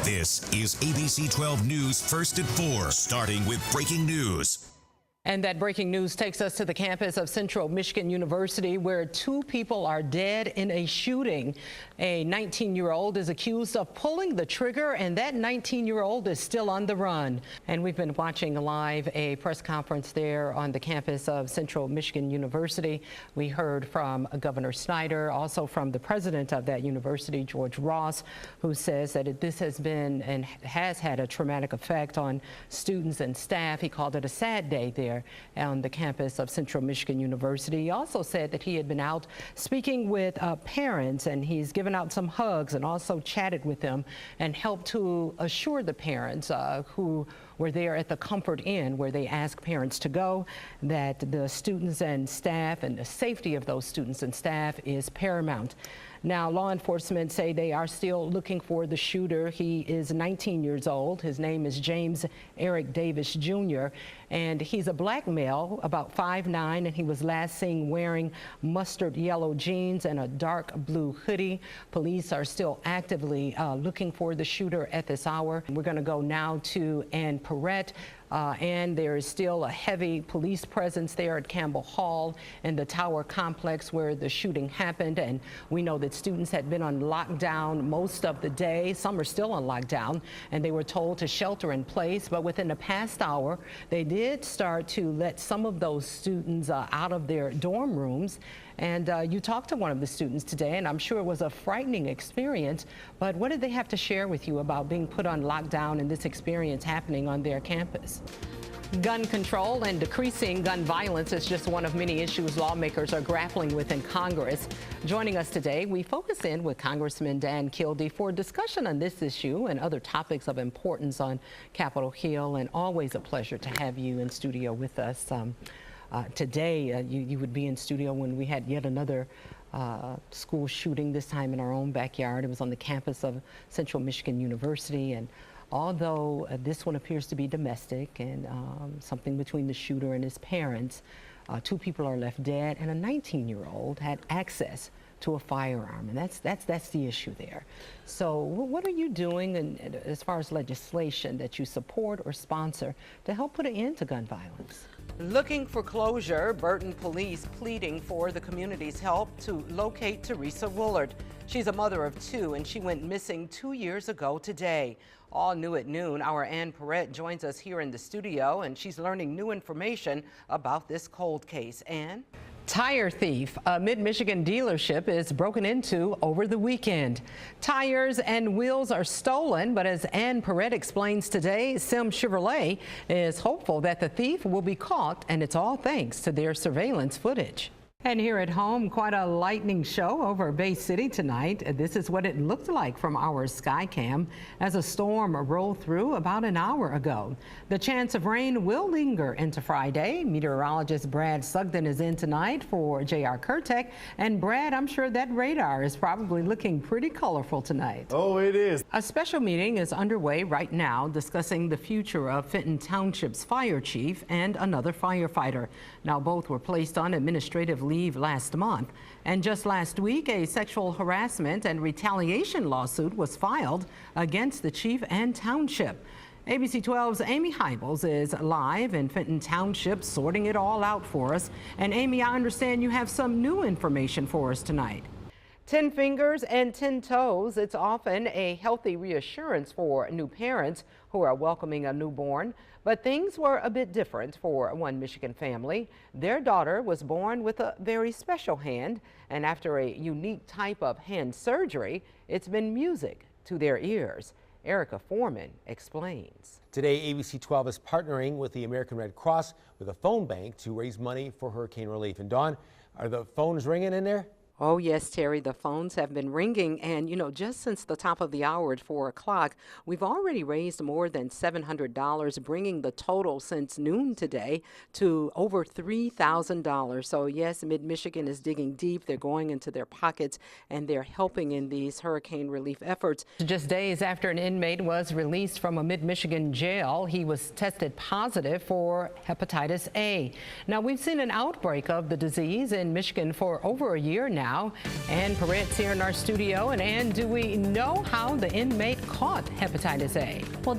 This is ABC 12 News First at 4, starting with breaking news. And that breaking news takes us to the campus of Central Michigan University, where 2 people are dead in a shooting. A 19-year-old is accused of pulling the trigger, and that 19-year-old is still on the run. And we've been watching live a press conference there on the campus of Central Michigan University. We heard from Governor Snyder, also from the president of that university, George Ross, who says that this has been and has had a traumatic effect on students and staff. He called it a sad day there on the campus of Central Michigan University. He also said that he had been out speaking with parents, and he's given out some hugs and also chatted with them and helped to assure the parents who were there at the Comfort Inn, where they ask parents to go, that the students and staff and the safety of those students and staff is paramount. Now, law enforcement say they are still looking for the shooter. He is 19 years old. His name is James Eric Davis Jr., and he's a black male, about 5'9", and he was last seen wearing mustard yellow jeans and a dark blue hoodie. Police are still actively looking for the shooter at this hour. We're going to go now to Ann Perrett. And there is still a heavy police presence there at Campbell Hall in the Tower complex where the shooting happened. And we know that students had been on lockdown most of the day. Some are still on lockdown, and they were told to shelter in place. But within the past hour, they did start to let some of those students out of their dorm rooms. And you talked to one of the students today, and I'm sure it was a frightening experience. But what did they have to share with you about being put on lockdown and this experience happening on their campus? Gun control and decreasing gun violence is just one of many issues lawmakers are grappling with in Congress. Joining us today, we focus in with Congressman Dan Kildee for a discussion on this issue and other topics of importance on Capitol Hill. And always a pleasure to have you in studio with us. Today, you would be in studio when we had yet another school shooting, this time in our own backyard. It was on the campus of Central Michigan University. And although this one appears to be domestic and something between the shooter and his parents, 2 people are left dead, and a 19-year-old had access to a firearm, and that's the issue there. So what are you doing as far as legislation that you support or sponsor to help put an end to gun violence? Looking for closure, Burton police pleading for the community's help to locate Teresa Woolard. She's a mother of 2, and she went missing 2 years ago today. All new at noon, our Ann Perrett joins us here in the studio, and she's learning new information about this cold case. Ann? Tire thief. A Mid-Michigan dealership is broken into over the weekend. Tires and wheels are stolen, but as Ann Perrett explains today, Sim Chevrolet is hopeful that the thief will be caught, and it's all thanks to their surveillance footage. And here at home, quite a lightning show over Bay City tonight. This is what it looked like from our Skycam as a storm rolled through about an hour ago. The chance of rain will linger into Friday. Meteorologist Brad Sugden is in tonight for J.R. Kurtek. And Brad, I'm sure that radar is probably looking pretty colorful tonight. Oh, it is. A special meeting is underway right now discussing the future of Fenton Township's fire chief and another firefighter. Now, both were placed on administrative leave last month, and just last week a sexual harassment and retaliation lawsuit was filed against the chief and township. ABC 12's Amy Hybels is live in Fenton Township sorting it all out for us. And Amy, I understand you have some new information for us tonight. 10 fingers and 10 toes. It's often a healthy reassurance for new parents who are welcoming a newborn. But things were a bit different for one Michigan family. Their daughter was born with a very special hand, and after a unique type of hand surgery, it's been music to their ears. Erica Foreman explains. Today, ABC 12 is partnering with the American Red Cross with a phone bank to raise money for hurricane relief. And Dawn, are the phones ringing in there? Oh, yes, Terry, the phones have been ringing. And, you know, just since the top of the hour at 4 o'clock, we've already raised more than $700, bringing the total since noon today to over $3,000. So, yes, Mid-Michigan is digging deep. They're going into their pockets and they're helping in these hurricane relief efforts. Just days after an inmate was released from a Mid-Michigan jail, he was tested positive for hepatitis A. Now, we've seen an outbreak of the disease in Michigan for over a year now. now. Ann Peretz here in our studio. And Ann, do we know how the inmate caught hepatitis A? Well,